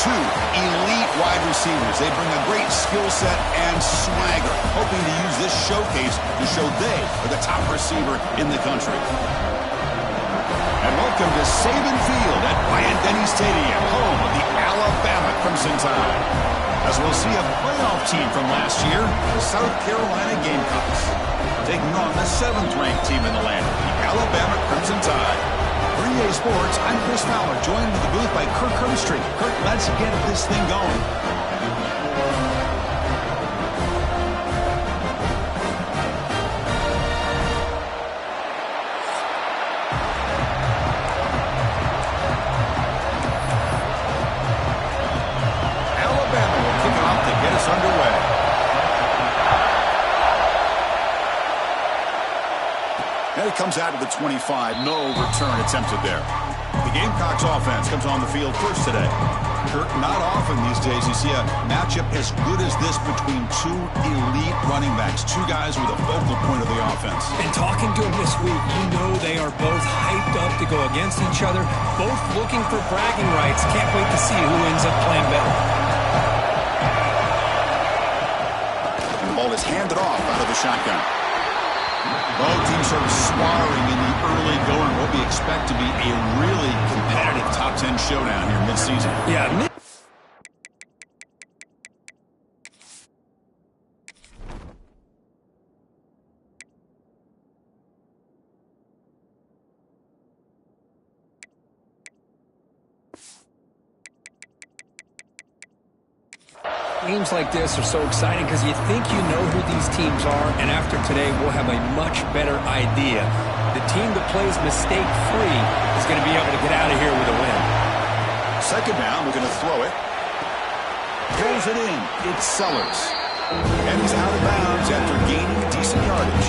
two elite wide receivers. They bring a great skill set and swagger, hoping to use this showcase to show they are the top receiver in the country. And welcome to Saban Field at Dynasty Stadium, home of the Alabama Crimson Tide. As we'll see a playoff team from last year, the South Carolina Gamecocks, taking on the 7th-ranked team in the land, the Alabama Crimson Tide. For EA Sports, I'm Chris Fowler, joined in the booth by Kirk Herbstreit. Kirk, let's get this thing going. Alabama will kick it off to get us underway. And it comes out of the 25. No return attempted there. The Gamecocks offense comes on the field first today. Kirk, not often these days you see a matchup as good as this between two elite running backs, two guys with a focal point of the offense. And talking to them this week, you know they are both hyped up to go against each other, both looking for bragging rights. Can't wait to see who ends up playing better. And the ball is handed off out of the shotgun. Both teams sort of sparring in the early going. What we expect to be a really competitive top 10 showdown here mid-season. Yeah, games like this are so exciting because you think you know who these teams are, and after today we'll have a much better idea. The team that plays mistake-free is going to be able to get out of here with a win. Second down, we're going to throw it. Pulls it in. It's Sellers. And he's out of bounds after gaining decent yardage.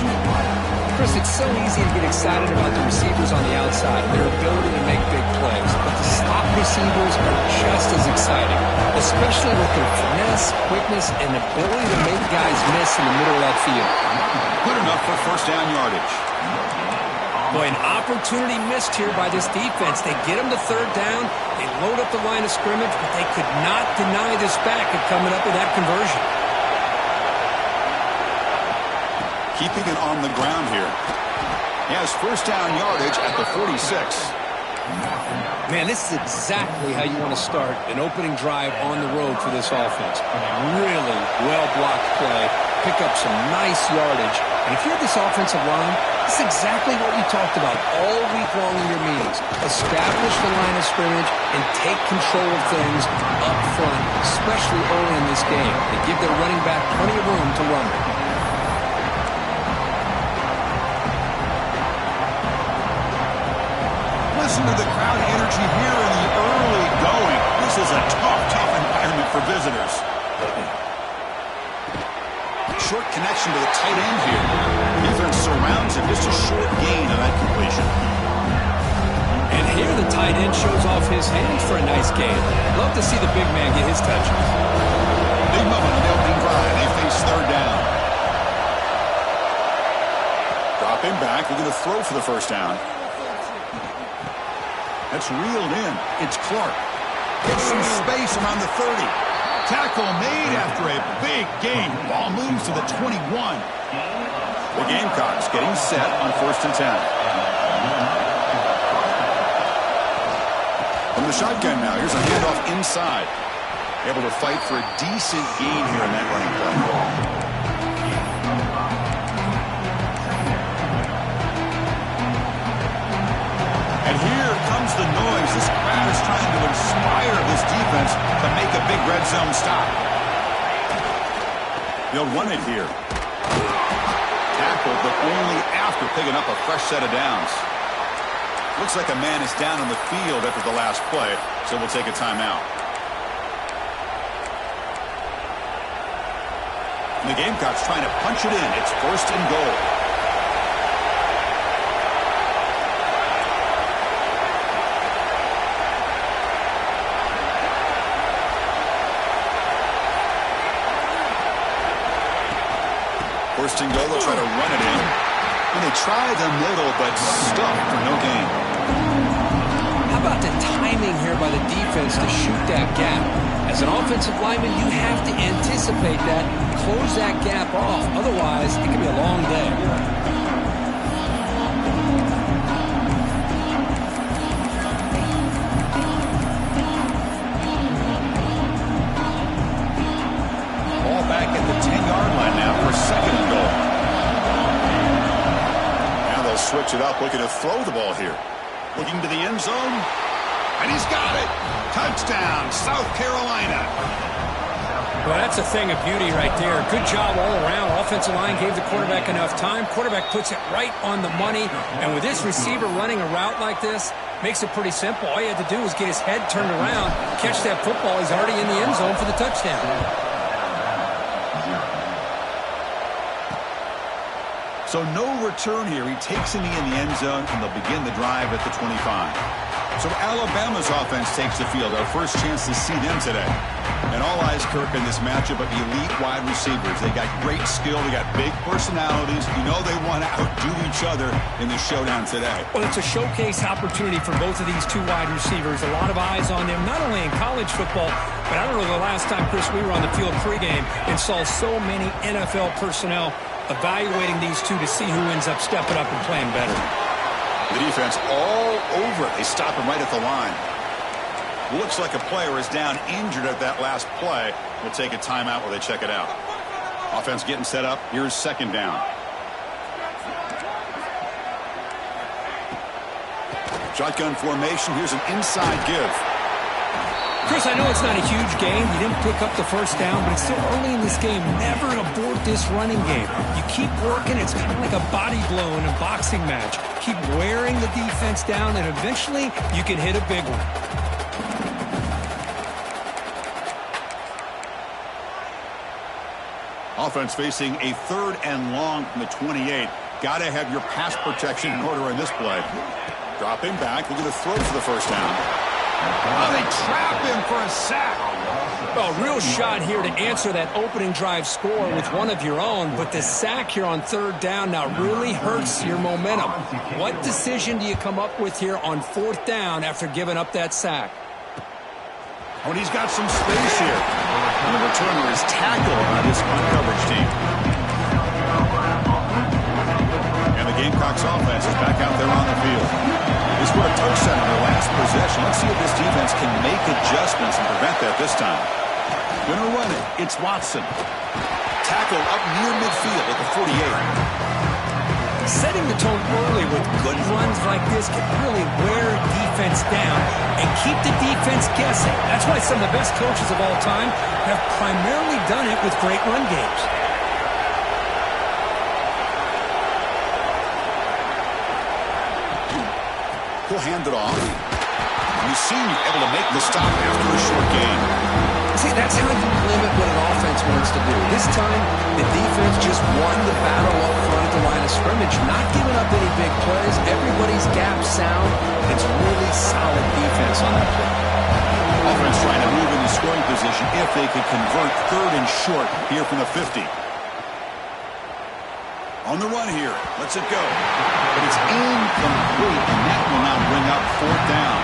Chris, it's so easy to get excited about the receivers on the outside, their ability to make big plays. But the slot receivers are just as exciting, especially with their finesse, quickness, and ability to make guys miss in the middle of that field. Good enough for first down yardage. Boy, an opportunity missed here by this defense. They get them to third down, they load up the line of scrimmage, but they could not deny this back at coming up with that conversion. Keeping it on the ground here. He has first down yardage at the 46. Man, this is exactly how you want to start an opening drive on the road for this offense. Really well-blocked play, pick up some nice yardage. And if you're this offensive line, this is exactly what we talked about all week long in your meetings. Establish the line of scrimmage and take control of things up front, especially early in this game. They give their running back plenty of room to run it. Listen to the crowd energy here in the early going. This is a tough environment for visitors. Short connection to the tight end here. Defense surrounds him. Just a short gain on that completion. And here the tight end shows off his hands for a nice gain. Love to see the big man get his touches. Big moment in the opening drive. They face third down. Dropping back. They're going to throw for the first down. That's reeled in. It's Clark. Gets some space around the 30. Tackle made after a big gain. Ball moves to the 21. The Gamecocks getting set on first and 10. From the shotgun now, here's a handoff inside. Able to fight for a decent gain here in that running play. And here comes the noise. This crowd is trying to inspire this defense to make a big red zone stop. They'll run it here. Tackled, but only after picking up a fresh set of downs. Looks like a man is down on the field after the last play, so we'll take a timeout. And the Gamecocks trying to punch it in. It's first and goal. First and goal, they'll try to run it in. And they try the middle, but stuck for no gain. How about the timing here by the defense to shoot that gap? As an offensive lineman, you have to anticipate that, close that gap off. Otherwise, it could be a long day. Ball back at the 10-yard line now for second and goal. Now they'll switch it up, looking to throw the ball here. Looking to the end zone, and he's got it. Touchdown, South Carolina. Well, that's a thing of beauty right there. Good job all around. Offensive line gave the quarterback enough time. Quarterback puts it right on the money. And with this receiver running a route like this, makes it pretty simple. All you had to do was get his head turned around, catch that football. He's already in the end zone for the touchdown. So no return here. He takes in the end zone, and they'll begin the drive at the 25. So Alabama's offense takes the field. Our first chance to see them today. And all eyes, Kirk, in this matchup of elite wide receivers. They got great skill. They got big personalities. You know they want to outdo each other in the showdown today. Well, it's a showcase opportunity for both of these two wide receivers. A lot of eyes on them, not only in college football, but I don't know the last time, Chris, we were on the field pregame and saw so many NFL personnel evaluating these two to see who ends up stepping up and playing better. The defense all over it. They stop him right at the line. Looks like a player is down injured at that last play. We'll take a timeout while they check it out. Offense getting set up. Here's second down. Shotgun formation. Here's an inside give. Chris, I know it's not a huge game. You didn't pick up the first down, but it's still early in this game. Never abort this running game. You keep working. It's kind of like a body blow in a boxing match. Keep wearing the defense down, and eventually you can hit a big one. Offense facing a third and long from the 28. Got to have your pass protection in order on this play. Dropping back. Look at the throw for the first down. Oh, they trap him for a sack. Well, real shot here to answer that opening drive score with one of your own, but the sack here on third down now really hurts your momentum. What decision do you come up with here on fourth down after giving up that sack? When he's got some space here. And the returner is tackled by this coverage team. And the Gamecocks offense is back out there on the field. They scored a touchdown in their last possession. Let's see if this defense can make adjustments and prevent that this time. Gonna run it. It's Watson. Tackled up near midfield at the 48. Setting the tone early with good runs like this can really wear defense down and keep the defense guessing. That's why some of the best coaches of all time have primarily done it with great run games. He'll hand it off. You see him able to make the stop after a short gain. See, that's how you limit what an offense wants to do. This time, the defense just won the battle up front at the line of scrimmage, not giving up any big plays. Everybody's gap sound. It's really solid defense on that play. Offense trying to move in the scoring position if they could convert third and short here from the 50. On the run here. Lets it go. But it's incomplete, and that will now bring up fourth down.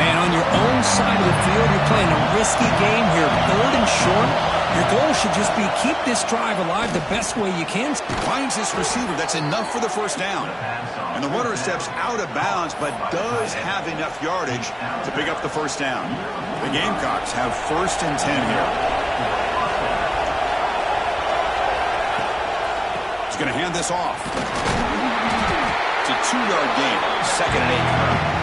Man, on your own side of the field, you're playing a risky game here. Third and short. Your goal should just be keep this drive alive the best way you can. Finds this receiver. That's enough for the first down. And the runner steps out of bounds, but does have enough yardage to pick up the first down. The Gamecocks have first and 10 here. He's going to hand this off. It's a 2-yard gain. Second and 8.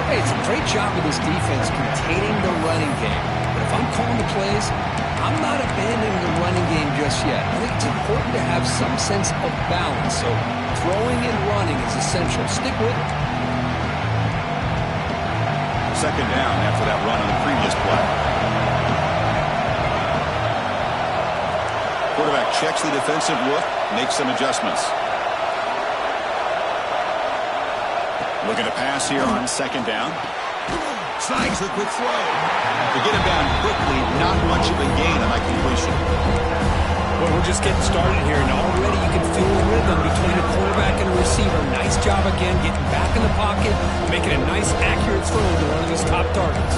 Hey, it's a great job of this defense containing the running game. But if I'm calling the plays, I'm not abandoning the running game just yet. I think it's important to have some sense of balance. So throwing and running is essential. Stick with it. Second down after that run on the previous play. Quarterback checks the defensive look, makes some adjustments. Looking to pass here on second down. Snags the quick throw. To get him down quickly, not much of a gain on that completion. Well, we're just getting started here, and already you can feel the rhythm between a quarterback and a receiver. Nice job again getting back in the pocket, making a nice, accurate throw to one of his top targets.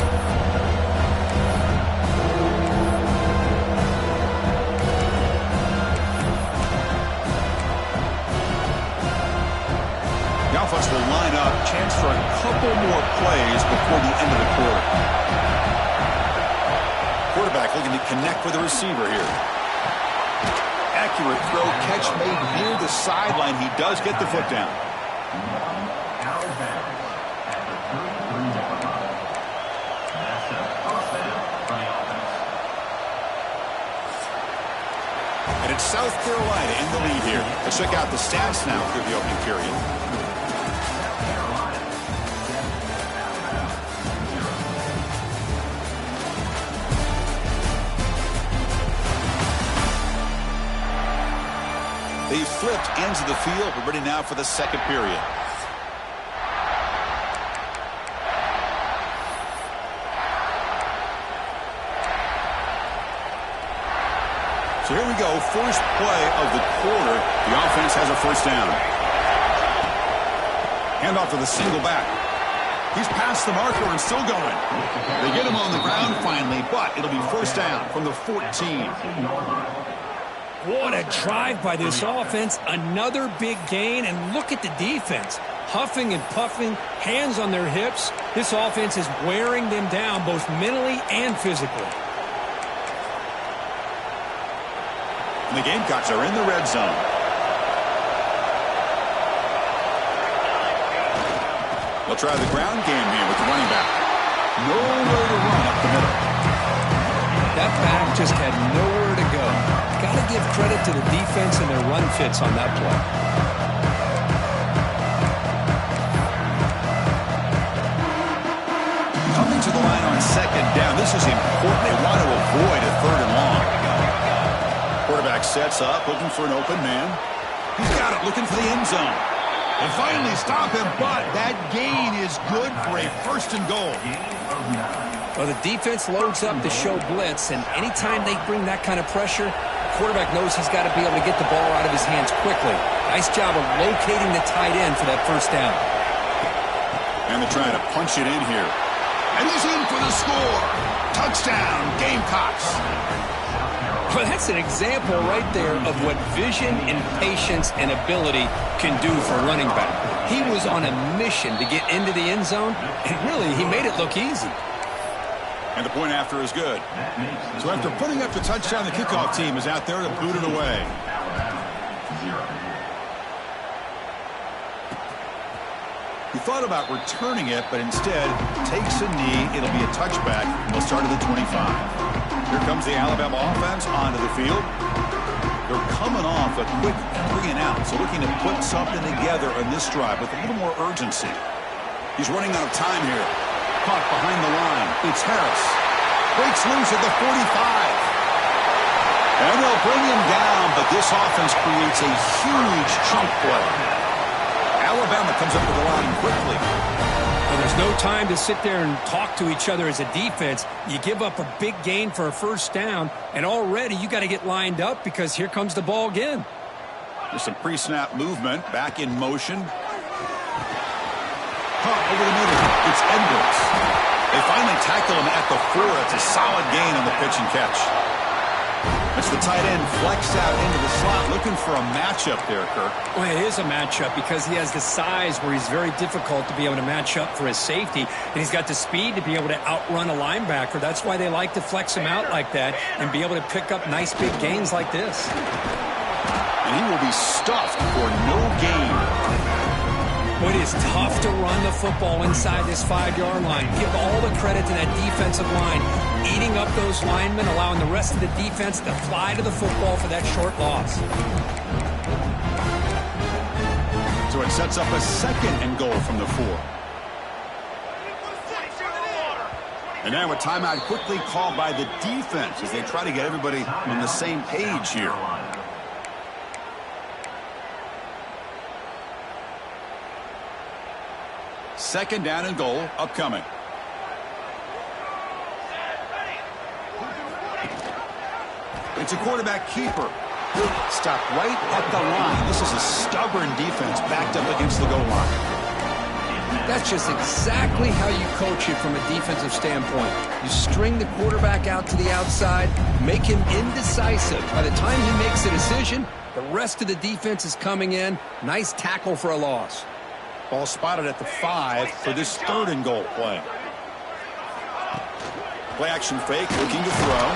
The offense will line up, chance for a couple more plays before the end of the quarter. Quarterback looking to connect with the receiver here. Accurate throw, catch made near the sideline. He does get the foot down. And it's South Carolina in the lead here. Let's check out the stats now through the opening period. They flipped ends of the field. We're ready now for the second period. So here we go. First play of the quarter. The offense has a first down. Handoff to the single back. He's past the marker and still going. They get him on the ground finally, but it'll be first down from the 14. What a drive by this offense. Another big gain, and look at the defense. Huffing and puffing, hands on their hips. This offense is wearing them down both mentally and physically. And the Gamecocks are in the red zone. They'll try the ground game here with the running back. Nowhere to run up the middle. That back just had nowhere to go. Got to give credit to the defense and their run fits on that play. Coming to the line on second down. This is important. They want to avoid a third and long. Quarterback sets up, looking for an open man. He's got it, looking for the end zone. And finally stop him, but that gain is good for a first and goal. Well, the defense loads up to show blitz, and anytime they bring that kind of pressure, the quarterback knows he's got to be able to get the ball out of his hands quickly. Nice job of locating the tight end for that first down. And they're trying to punch it in here. And he's in for the score. Touchdown, Gamecocks. Well, that's an example right there of what vision and patience and ability can do for a running back. He was on a mission to get into the end zone, and really, he made it look easy. And the point after is good. So after putting up the touchdown, the kickoff team is out there to boot it away. He thought about returning it, but instead takes a knee. It'll be a touchback, and they'll start at the 25. Here comes the Alabama offense onto the field. They're coming off a quick 3 and out, so looking to put something together on this drive with a little more urgency. He's running out of time here. Caught behind the line. It's Harris. Breaks loose at the 45. And they'll bring him down, but this offense creates a huge chunk play. Alabama comes up to the line quickly. Well, there's no time to sit there and talk to each other as a defense. You give up a big gain for a first down, and already you got to get lined up because here comes the ball again. There's some pre-snap movement. Back in motion. Over the middle. It's Edwards. They finally tackle him at the 4. It's a solid gain on the pitch and catch. It's the tight end flexed out into the slot, looking for a matchup there, Kirk. Well, it is a matchup because he has the size where he's very difficult to be able to match up for his safety, and he's got the speed to be able to outrun a linebacker. That's why they like to flex him out like that and be able to pick up nice big gains like this. And he will be stuffed for no gain. Well, it is tough to run the football inside this 5-yard line. Give all the credit to that defensive line, eating up those linemen, allowing the rest of the defense to fly to the football for that short loss. So it sets up a second and goal from the 4. And now a timeout quickly called by the defense as they try to get everybody on the same page here. Second down and goal upcoming. It's a quarterback keeper. Stopped right at the line. This is a stubborn defense backed up against the goal line. That's just exactly how you coach it from a defensive standpoint. You string the quarterback out to the outside, make him indecisive. By the time he makes a decision, the rest of the defense is coming in. Nice tackle for a loss. Ball spotted at the 5 for this 3rd and goal play. Play action fake, looking to throw.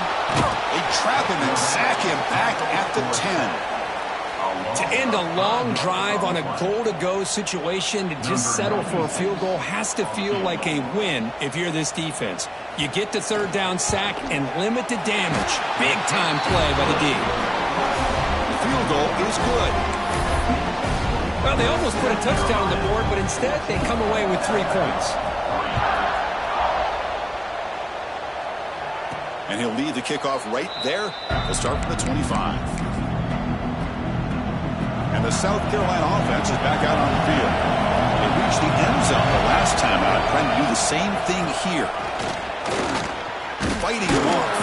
They trap him and sack him back at the 10. To end a long drive on a goal-to-go situation, to just settle for a field goal has to feel like a win if you're this defense. You get the 3rd down sack and limit the damage. Big-time play by the D. The field goal is good. Well, they almost put a touchdown on the board, but instead they come away with 3 points. And he'll lead the kickoff right there. He'll start from the 25. And the South Carolina offense is back out on the field. They reached the end zone the last time out, trying to do the same thing here. Fighting him off.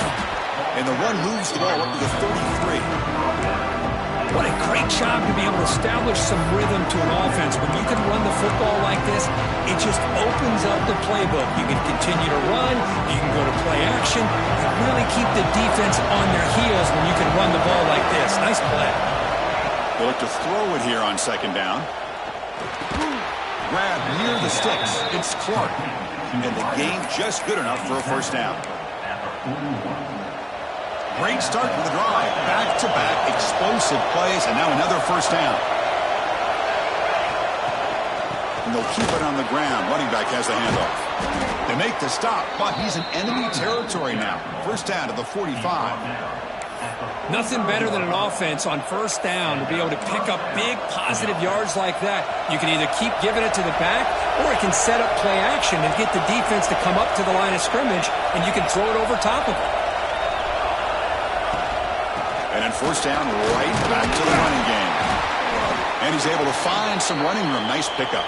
And the run moves the ball up to the 33. What a great job to be able to establish some rhythm to an offense. When you can run the football like this, it just opens up the playbook. You can continue to run. You can go to play action. You really keep the defense on their heels when you can run the ball like this. Nice play. They look to throw it here on 2nd down. Grab near the sticks. It's Clark. And the game just good enough for a 1st down. Great start to the drive. Back-to-back explosive plays, and now another 1st down. And they'll keep it on the ground. Running back has the handoff. They make the stop, but he's in enemy territory now. 1st down to the 45. Nothing better than an offense on 1st down to be able to pick up big positive yards like that. You can either keep giving it to the back, or it can set up play action and get the defense to come up to the line of scrimmage, and you can throw it over top of it. And then 1st down, right back to the running game. And he's able to find some running room. Nice pickup.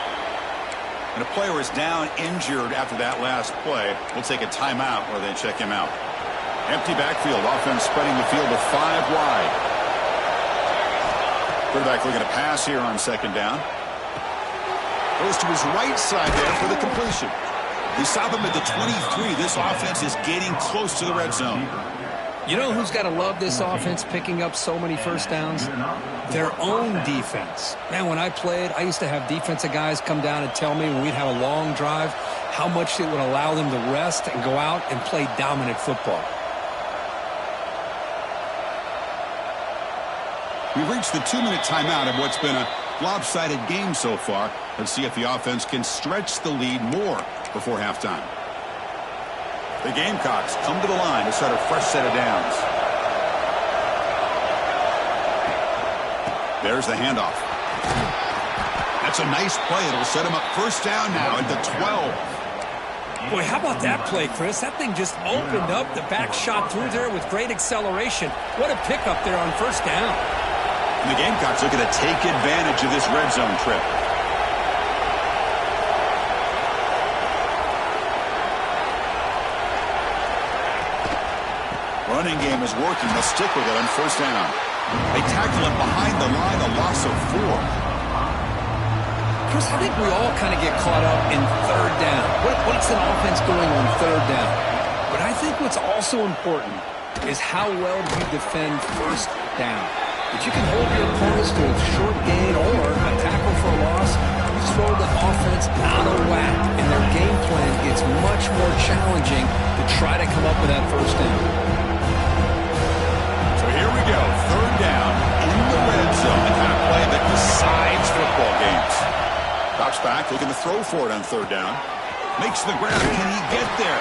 And a player is down injured after that last play. We'll take a timeout where they check him out. Empty backfield. Offense spreading the field to 5 wide. Quarterback looking to pass here on 2nd down. Goes to his right side there for the completion. They stop him at the 23. This offense is getting close to the red zone. You know who's got to love this offense picking up so many 1st downs? Their own defense. Man, when I played, I used to have defensive guys come down and tell me when we'd have a long drive how much it would allow them to rest and go out and play dominant football. We've reached the 2-minute timeout of what's been a lopsided game so far. Let's see if the offense can stretch the lead more before halftime. The Gamecocks come to the line to set a fresh set of downs. There's the handoff. That's a nice play. It'll set him up 1st down now at the 12. Boy, how about that play, Chris? That thing just opened up. The back shot through there with great acceleration. What a pickup there on 1st down. And the Gamecocks looking to take advantage of this red zone trip. Running game is working. They'll stick with it on 1st down. They tackle him behind the line, a loss of 4. Chris, I think we all kind of get caught up in 3rd down. What's an offense doing on 3rd down? But I think what's also important is how well do you defend 1st down. If you can hold your opponents to a short gain or a tackle for a loss, you throw the offense out of whack, and their game plan gets much more challenging to try to come up with that 1st down. So here we go, 3rd down in the red zone, the kind of play that decides football games. Drops back, looking to throw for it on 3rd down. Makes the grab. Can he get there?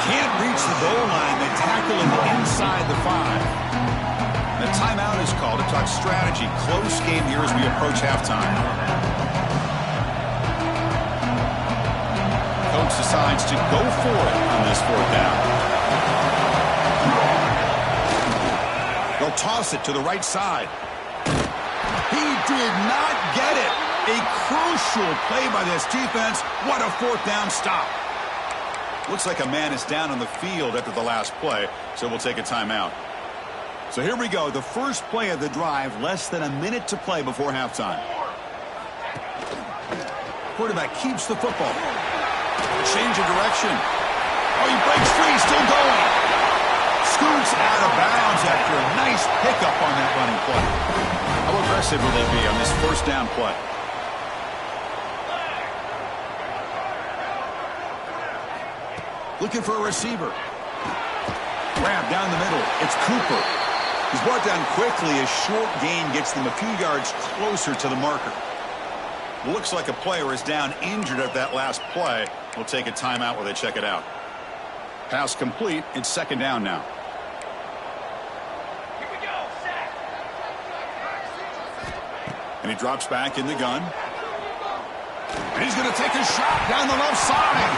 Can't reach the goal line. They tackle him inside the 5. The timeout is called to talk strategy. Close game here as we approach halftime. Coach decides to go for it on this 4th down. They'll toss it to the right side. He did not get it. A crucial play by this defense. What a 4th down stop. Looks like a man is down on the field after the last play, so we'll take a timeout. So here we go, the first play of the drive, less than a minute to play before halftime. Quarterback keeps the football. Change of direction. Oh, he breaks free, still going. Scoots out of bounds after a nice pickup on that running play. How aggressive will they be on this first down play? Looking for a receiver. Grab down the middle. It's Cooper. He's brought down quickly. A short gain gets them a few yards closer to the marker. Looks like a player is down injured at that last play. We'll take a timeout while they check it out. Pass complete. It's second down now. Here we go. Sack. And he drops back in the gun. And he's going to take a shot down the left side.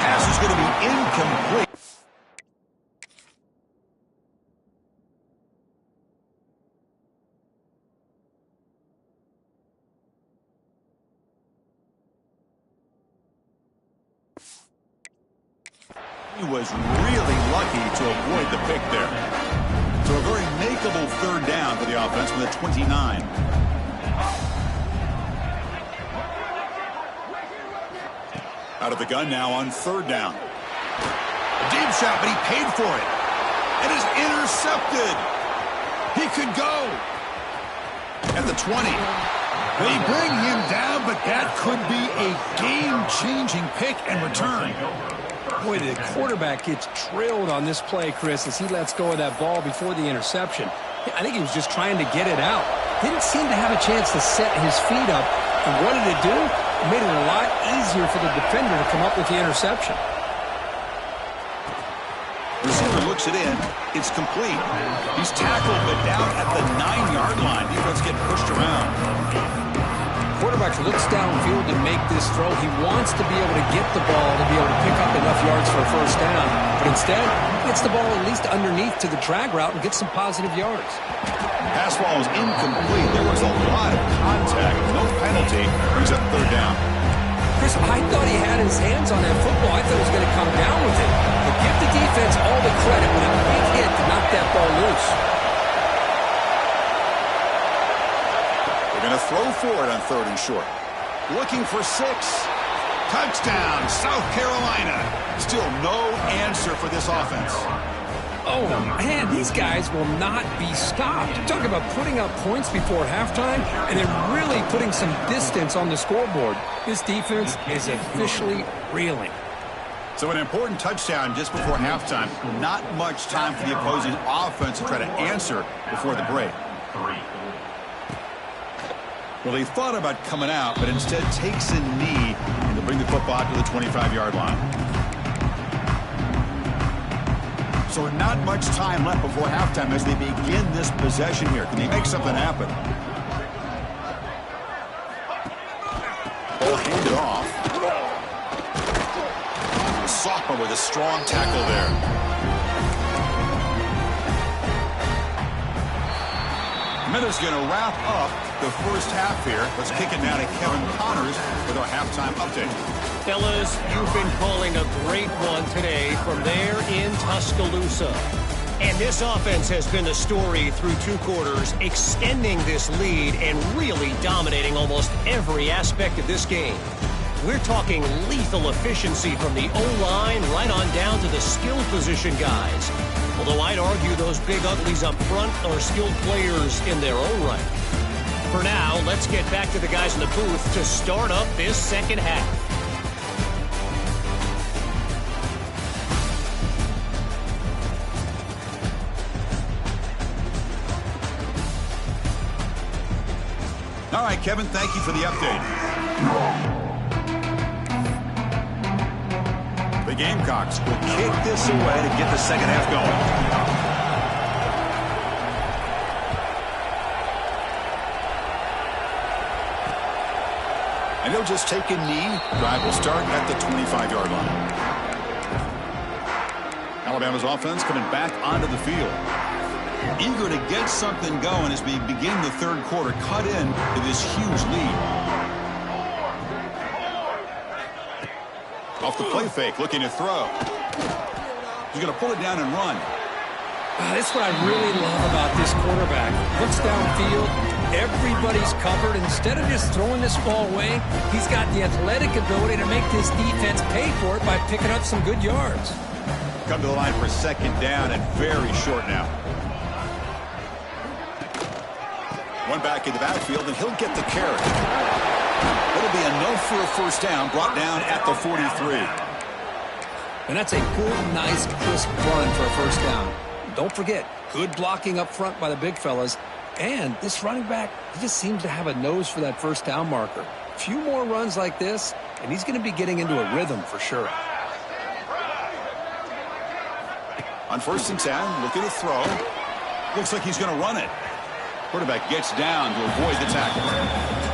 Pass is going to be incomplete. He was really lucky to avoid the pick there. So a very makeable third down for the offense with a 29. Out of the gun now on third down. A deep shot, but he paid for it. It is intercepted. He could go. At the 20. They bring him down, but that could be a game-changing pick and return. Boy, the quarterback gets drilled on this play, Chris, as he lets go of that ball before the interception. I think he was just trying to get it out. Didn't seem to have a chance to set his feet up. And what did it do? It made it a lot easier for the defender to come up with the interception. Receiver looks it in. It's complete. He's tackled, but down at the 9-yard line. Defense getting pushed around. Quarterback looks downfield to make this throw. He wants to be able to get the ball to be able to pick up enough yards for a first down. But instead, he gets the ball at least underneath to the drag route and gets some positive yards. Pass ball is incomplete. There was a lot of contact. No penalty. Brings up third down. Chris, I thought he had his hands on that football. I thought he was going to come down with it. But give the defense all the credit with a big hit to knock that ball loose. They're going to throw for it on third and short. Looking for 6. Touchdown, South Carolina. Still no answer for this offense. Oh, man, these guys will not be stopped. Talk about putting up points before halftime and then really putting some distance on the scoreboard. This defense is officially reeling. So an important touchdown just before halftime. Not much time for the opposing offense to try to answer before the break. Well, he thought about coming out, but instead takes a knee to bring the football out to the 25-yard line. So not much time left before halftime as they begin this possession here. Can they make something happen? Ball handed off. The sophomore with a strong tackle there. Minutes going to wrap up the first half here. Let's kick it now to Kevin Connors with our halftime update. Fellas, you've been calling a great one today from there in Tuscaloosa. And this offense has been the story through 2 quarters, extending this lead and really dominating almost every aspect of this game. We're talking lethal efficiency from the O-line right on down to the skill position guys. Although I'd argue those big uglies up front are skilled players in their own right. For now, let's get back to the guys in the booth to start up this second half. All right, Kevin, thank you for the update. The Gamecocks will kick this away to get the second half going. And they'll just take a knee. Drive will start at the 25-yard line. Alabama's offense coming back onto the field. Eager to get something going as we begin the third quarter, cut in to this huge lead. Off the play fake, looking to throw. He's going to pull it down and run. That's what I really love about this quarterback. Looks downfield, everybody's covered. Instead of just throwing this ball away, he's got the athletic ability to make this defense pay for it by picking up some good yards. Come to the line for second down and very short now. One back in the backfield, and he'll get the carry. It'll be enough for a first down, brought down at the 43. And that's a good, nice, crisp run for a first down. Don't forget, good blocking up front by the big fellas. And this running back, he just seems to have a nose for that first down marker. A few more runs like this, and he's going to be getting into a rhythm for sure. On 1st and 10, looking to throw. Looks like he's going to run it. Quarterback gets down to avoid the tackle.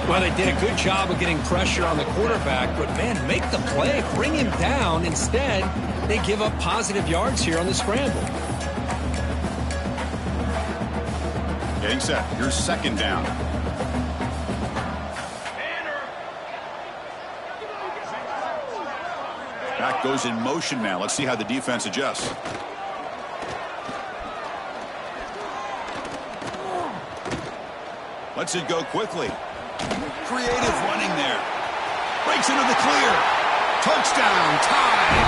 Well, they did a good job of getting pressure on the quarterback, but, man, make the play, bring him down. Instead, they give up positive yards here on the scramble. Getting set. Here's second down. Back goes in motion now. Let's see how the defense adjusts. Lets it go quickly. Creative running there. Breaks into the clear. Touchdown, tied.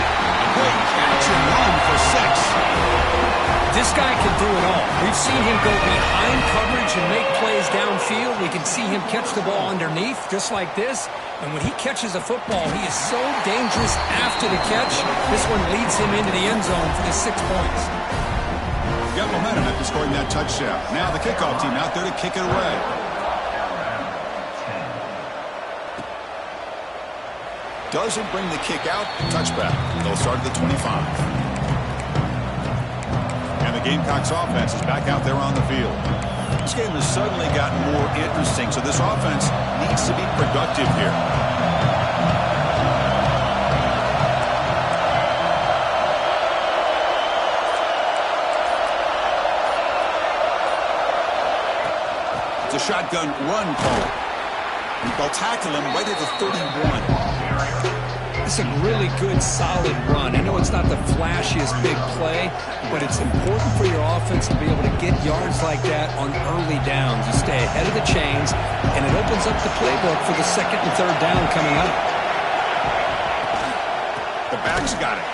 Great catch and run for 6. This guy can do it all. We've seen him go behind coverage and make plays downfield. We can see him catch the ball underneath, just like this. And when he catches a football, he is so dangerous after the catch. This one leads him into the end zone for the 6 points. Got momentum after scoring that touchdown. Now the kickoff team out there to kick it away. Doesn't bring the kick out. Touchback. They'll start at the 25. And the Gamecocks offense is back out there on the field. This game has suddenly gotten more interesting, so this offense needs to be productive here. It's a shotgun run call. They'll tackle him right at the 31. It's a really good, solid run. I know it's not the flashiest big play, but it's important for your offense to be able to get yards like that on early downs. You stay ahead of the chains, and it opens up the playbook for the 2nd and 3rd down coming up. The back's got it.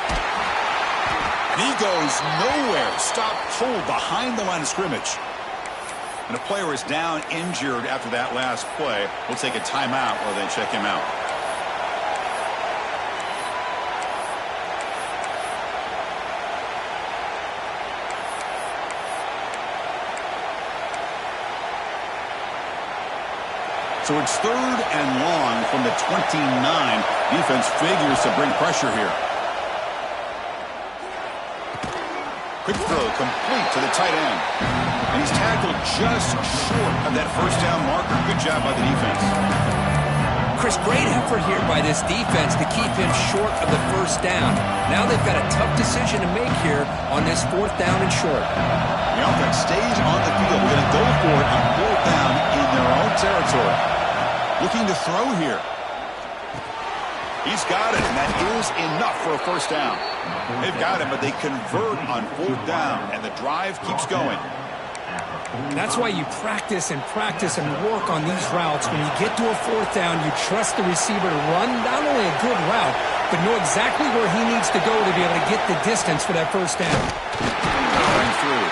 And he goes nowhere. Stop pulled behind the line of scrimmage. And a player is down injured after that last play. We'll take a timeout while they check him out. So it's 3rd and long from the 29. Defense figures to bring pressure here. Quick throw complete to the tight end. And he's tackled just short of that first down marker. Good job by the defense. Chris, great effort here by this defense to keep him short of the first down. Now they've got a tough decision to make here on this 4th down and short. The offense stays on the field. We're going to go for it on 4th down in their own territory. Looking to throw here. He's got it, and that is enough for a first down. They've got him, but they convert on 4th down, and the drive keeps going. That's why you practice and work on these routes. When you get to a 4th down, you trust the receiver to run not only a good route, but know exactly where he needs to go to be able to get the distance for that first down. Going through.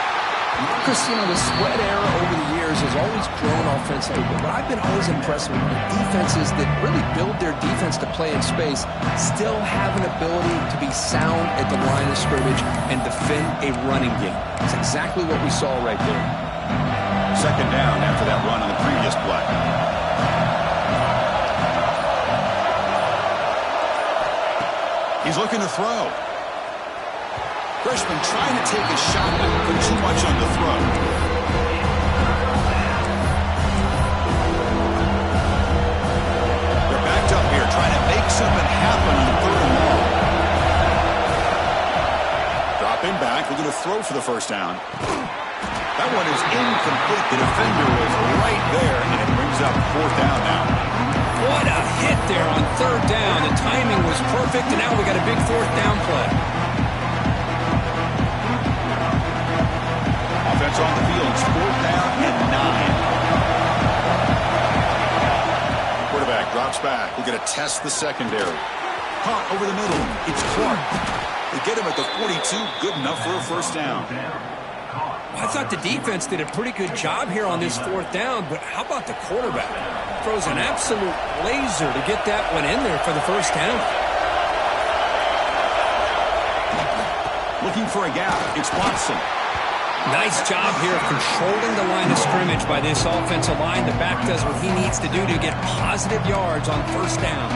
Chris, you know, the spread era over the years has always grown offensively, but I've been always impressed with the defenses that really build their defense to play in space still have an ability to be sound at the line of scrimmage and defend a running game. That's exactly what we saw right there. 2nd down after that run on the previous play. He's looking to throw. Freshman trying to take a shot, but put too much on the throw. They're backed up here, trying to make something happen on 3rd and long. Dropping back, looking to throw for the first down. That one is incomplete. The defender was right there, and it brings up 4th down now. What a hit there on 3rd down. The timing was perfect, and now we got a big 4th down play. going to test the secondary. Caught over the middle. It's Clark. They get him at the 42. Good enough for a first down. I thought the defense did a pretty good job here on this fourth down, but how about the quarterback? Throws an absolute laser to get that one in there for the first down. Looking for a gap. It's Watson. Nice job here of controlling the line of scrimmage by this offensive line. The back does what he needs to do to get positive yards on first down.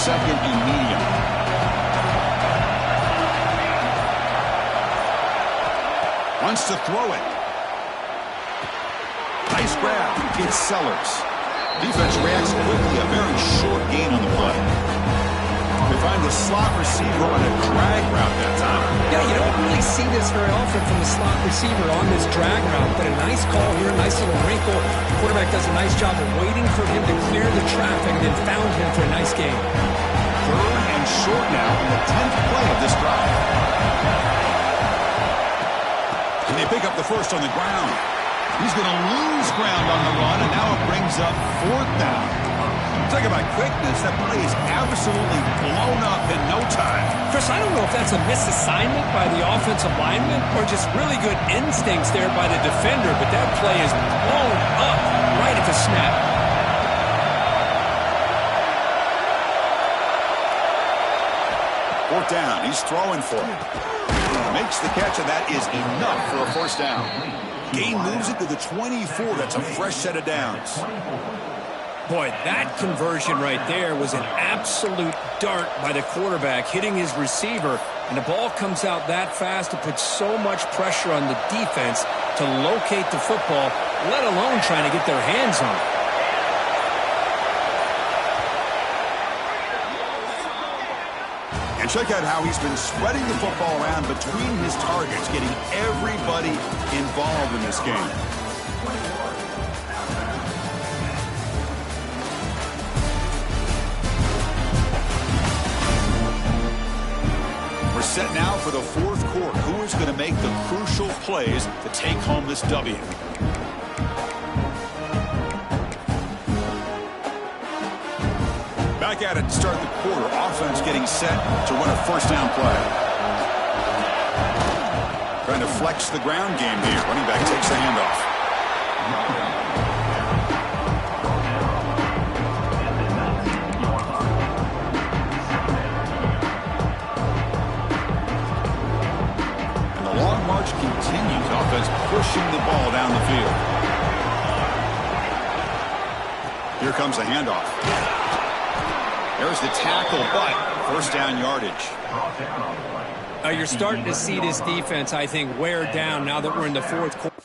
Second and medium. Wants to throw it. Nice grab. It's Sellers. Defense reacts quickly. A very short gain on the play. They find the slot receiver on a drag route that time. Yeah, you don't really see this very often from the slot receiver on this drag route, but a nice call here, nice little wrinkle. The quarterback does a nice job of waiting for him to clear the traffic and then found him for a nice gain. Third and short now in the 10th play of this drive. And they pick up the first on the ground. He's going to lose ground on the run, and now it brings up fourth down. Talk about quickness. That play is absolutely blown up in no time. Chris, I don't know if that's a misassignment by the offensive lineman or just really good instincts there by the defender, but that play is blown up right at the snap. Fourth down. He's throwing for it. Makes the catch, and that is enough for a first down. Gain moves it to the 24. That's a fresh set of downs. Boy, that conversion right there was an absolute dart by the quarterback, hitting his receiver, and the ball comes out that fast to put so much pressure on the defense to locate the football, let alone trying to get their hands on it. And check out how he's been spreading the football around between his targets, getting everybody involved in this game. We're set now for the fourth quarter. Who is going to make the crucial plays to take home this W? Back at it to start the quarter. Offense getting set to run a first down play. Trying to flex the ground game here. Running back takes the handoff. And the long march continues. Offense pushing the ball down the field. Here comes the handoff. There's the tackle, but first down yardage. You're starting to see this defense, I think, wear down now that we're in the fourth quarter.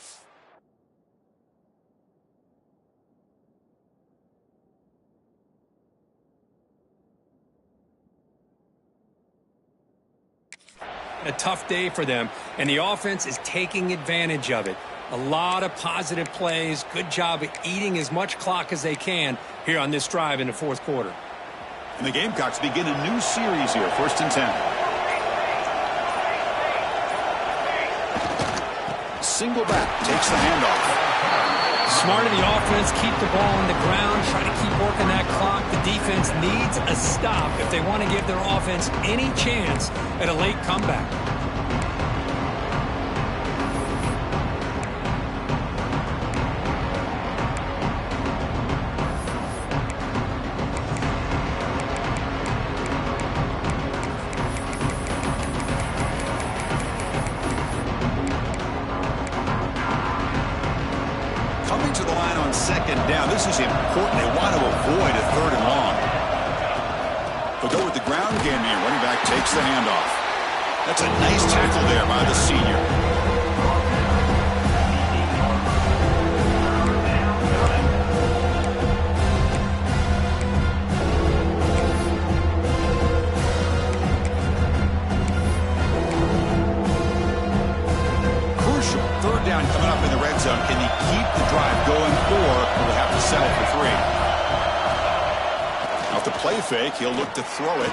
A tough day for them, and the offense is taking advantage of it. A lot of positive plays. Good job of eating as much clock as they can here on this drive in the fourth quarter. And the Gamecocks begin a new series here, 1st and 10. Single back, takes the handoff. Smart of the offense, keep the ball on the ground, try to keep working that clock. The defense needs a stop if they want to give their offense any chance at a late comeback. This is important. They want to avoid a 3rd and long. They'll go with the ground game here. Running back takes the handoff. That's a nice tackle there by the senior. Crucial. 3rd down coming up in the red zone. Can he keep the drive going, or will they have to settle for 3? Off the play fake, he'll look to throw it.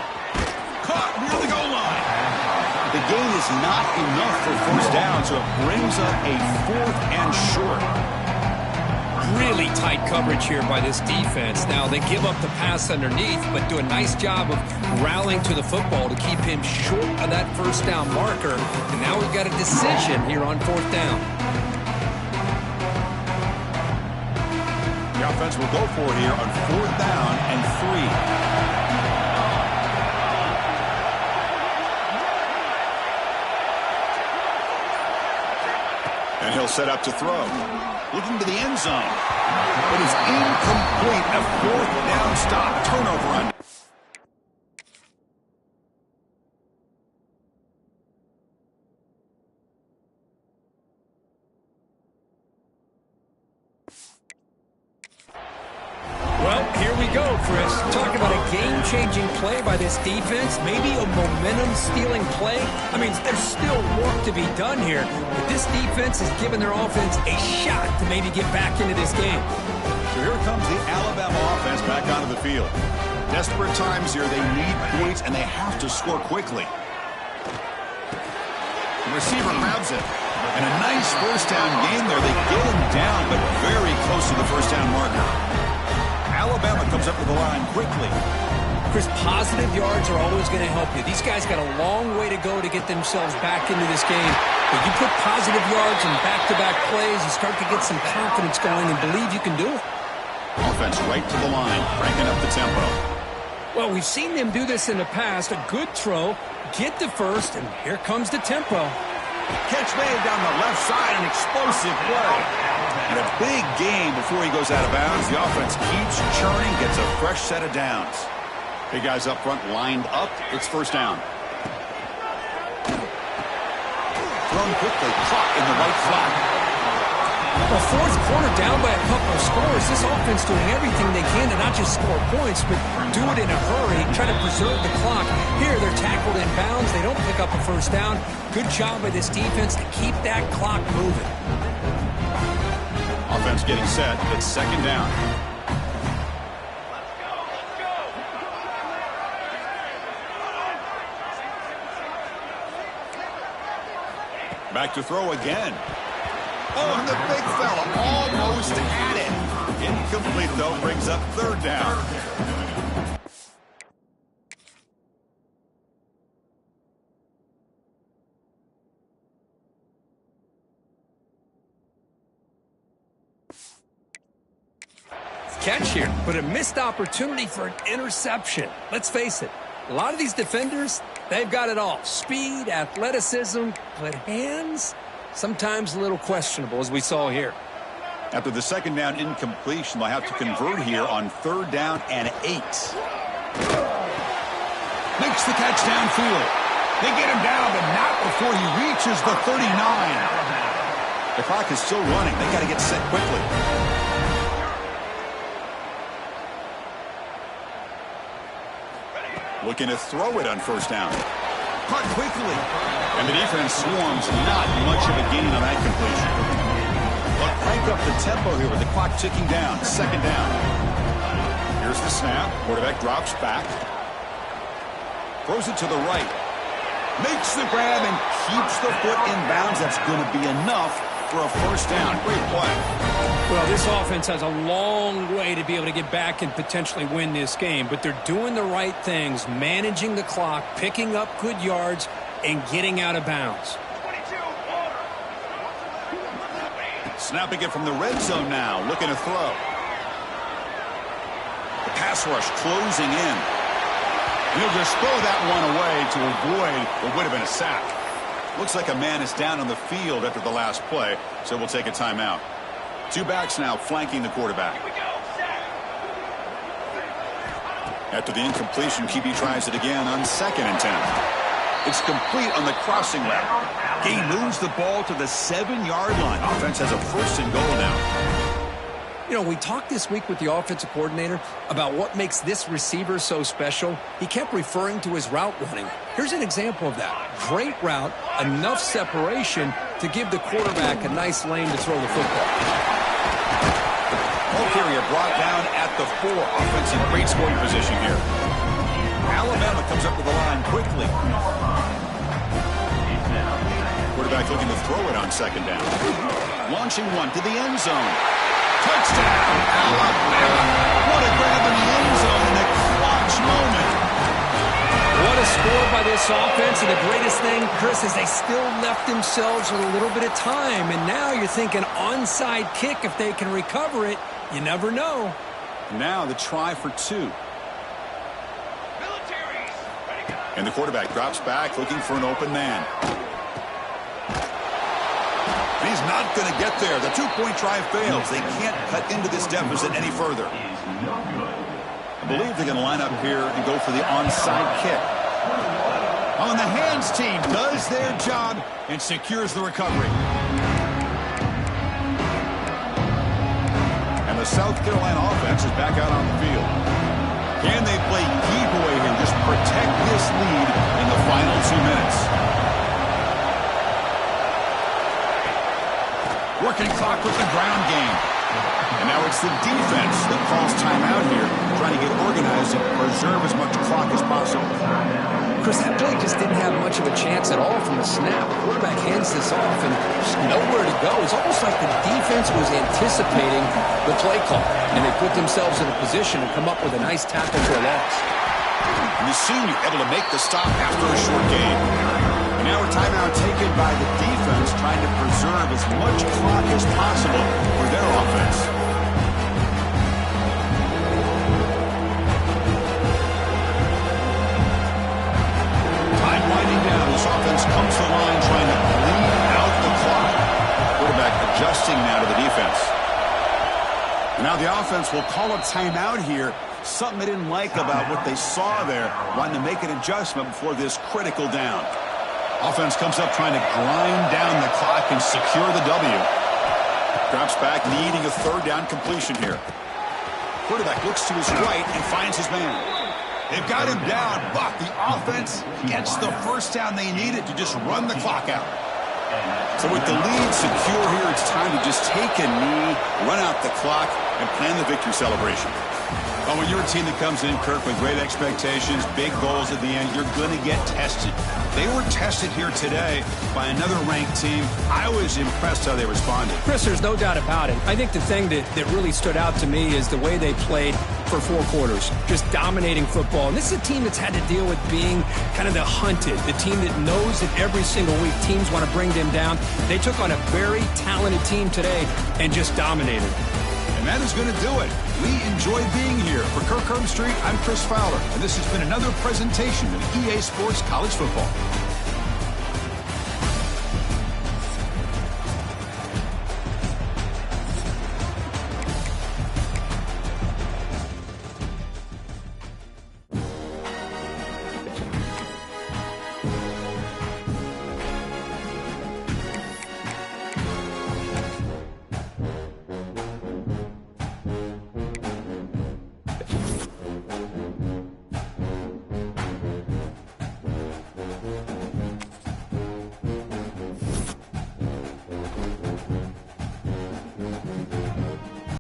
Caught near the goal line. The gain is not enough for first down, so it brings up a 4th and short. Really tight coverage here by this defense. Now, they give up the pass underneath, but do a nice job of rallying to the football to keep him short of that first down marker. And now we've got a decision here on 4th down. The offense will go for it here on 4th down and 3. And he'll set up to throw. Looking to the end zone. It is incomplete. A 4th down stop. Turnover on. Well, here we go, Chris. Talk about a game-changing play by this defense. Maybe a momentum-stealing play. I mean, there's still work to be done here. But this defense has given their offense a shot to maybe get back into this game. So here comes the Alabama offense back onto the field. Desperate times here. They need points, and they have to score quickly. The receiver grabs it. And a nice first down gain there. They get him down, but very close to the first down marker. Alabama comes up to the line quickly. Chris, positive yards are always going to help you. These guys got a long way to go to get themselves back into this game. But you put positive yards in back-to-back plays, you start to get some confidence going and believe you can do it. Offense right to the line, cranking up the tempo. Well, we've seen them do this in the past. A good throw, get the first, and here comes the tempo. Catch made down the left side, an explosive play. And a big gain before he goes out of bounds. The offense keeps churning, gets a fresh set of downs. Big guys up front lined up. It's first down. Thrown quickly, caught in the right flat. Well, 4th quarter down by a couple of scores. This offense doing everything they can to not just score points, but do it in a hurry, try to preserve the clock. Here, they're tackled in bounds. They don't pick up a first down. Good job by this defense to keep that clock moving. Offense getting set. It's second down. Back to throw again. Oh, and the big fella almost had it. Incomplete, though, brings up 3rd down. Catch here, but a missed opportunity for an interception. Let's face it, a lot of these defenders, they've got it all. Speed, athleticism, but hands, sometimes a little questionable, as we saw here. After the second down incompletion, they'll have to convert here on 3rd down and 8. Makes the catch downfield. They get him down, but not before he reaches the 39. The clock is still running. They got to get set quickly. Looking to throw it on first down. Caught quickly. And the defense swarms. Not much of a gain on that completion. But crank up the tempo here with the clock ticking down. Second down. Here's the snap. Quarterback drops back. Throws it to the right. Makes the grab and keeps the foot in bounds. That's going to be enough for a first down. Great play. Well, this offense has a long way to be able to get back and potentially win this game, but they're doing the right things, managing the clock, picking up good yards, and getting out of bounds. Snapping it from the red zone now, looking to throw. The pass rush closing in. And he'll just throw that one away to avoid what would have been a sack. Looks like a man is down on the field after the last play, so we'll take a timeout. 2 backs now flanking the quarterback. After the incompletion, QB tries it again on 2nd and 10. It's complete on the crossing route. He moves the ball to the 7-yard line. Offense has a 1st and goal now. You know, we talked this week with the offensive coordinator about what makes this receiver so special. He kept referring to his route running. Here's an example of that. Great route, enough separation to give the quarterback a nice lane to throw the football. Ball carrier brought down at the 4. Offense in great scoring position here. Alabama comes up to the line quickly. quarterback looking to throw it on second down. Launching one to the end zone. Touchdown, Alabama. What a grab in the end zone in a clutch moment. What a score by this offense, and the greatest thing, Chris, is they still left themselves with a little bit of time, and now you're thinking onside kick if they can recover it. You never know. Now the try for two. And the quarterback drops back looking for an open man. He's not going to get there. The two-point try fails. They can't cut into this deficit any further. I believe they're going to line up here and go for the onside kick. On the hands team does their job and secures the recovery. And the South Carolina offense is back out on the field. Can they play keep away here? Just protect this lead in the final 2 minutes. Working clock with the ground game. And now it's the defense that calls timeout here, trying to get organized and preserve as much clock as possible. Chris, that play just didn't have much of a chance at all from the snap. The quarterback hands this off, and there's nowhere to go. It's almost like the defense was anticipating the play call, and they put themselves in a position to come up with a nice tackle for a loss. And the senior able to make the stop after a short game. And now a timeout taken by the defense, trying to preserve as much clock as possible for their offense. This offense comes to the line trying to bleed out the clock. Quarterback adjusting now to the defense. And now the offense will call a timeout here. Something they didn't like about what they saw there. Wanting to make an adjustment before this critical down. Offense comes up trying to grind down the clock and secure the W. Drops back needing a third down completion here. Quarterback looks to his right and finds his man. They've got him down, but the offense gets the first down they needed to just run the clock out. So with the lead secure here, it's time to just take a knee, run out the clock, and plan the victory celebration. Well, when you're a team that comes in, Kirk, with great expectations, big goals at the end, you're going to get tested. They were tested here today by another ranked team. I was impressed how they responded. Chris, there's no doubt about it. I think the thing that really stood out to me is the way they played for 4 quarters, just dominating football. And this is a team that's had to deal with being kind of the hunted, the team that knows that every single week teams want to bring them down. They took on a very talented team today and just dominated. And that is going to do it. We enjoy being here. For Kirk Herbstreit, I'm Chris Fowler, and this has been another presentation of EA Sports College Football.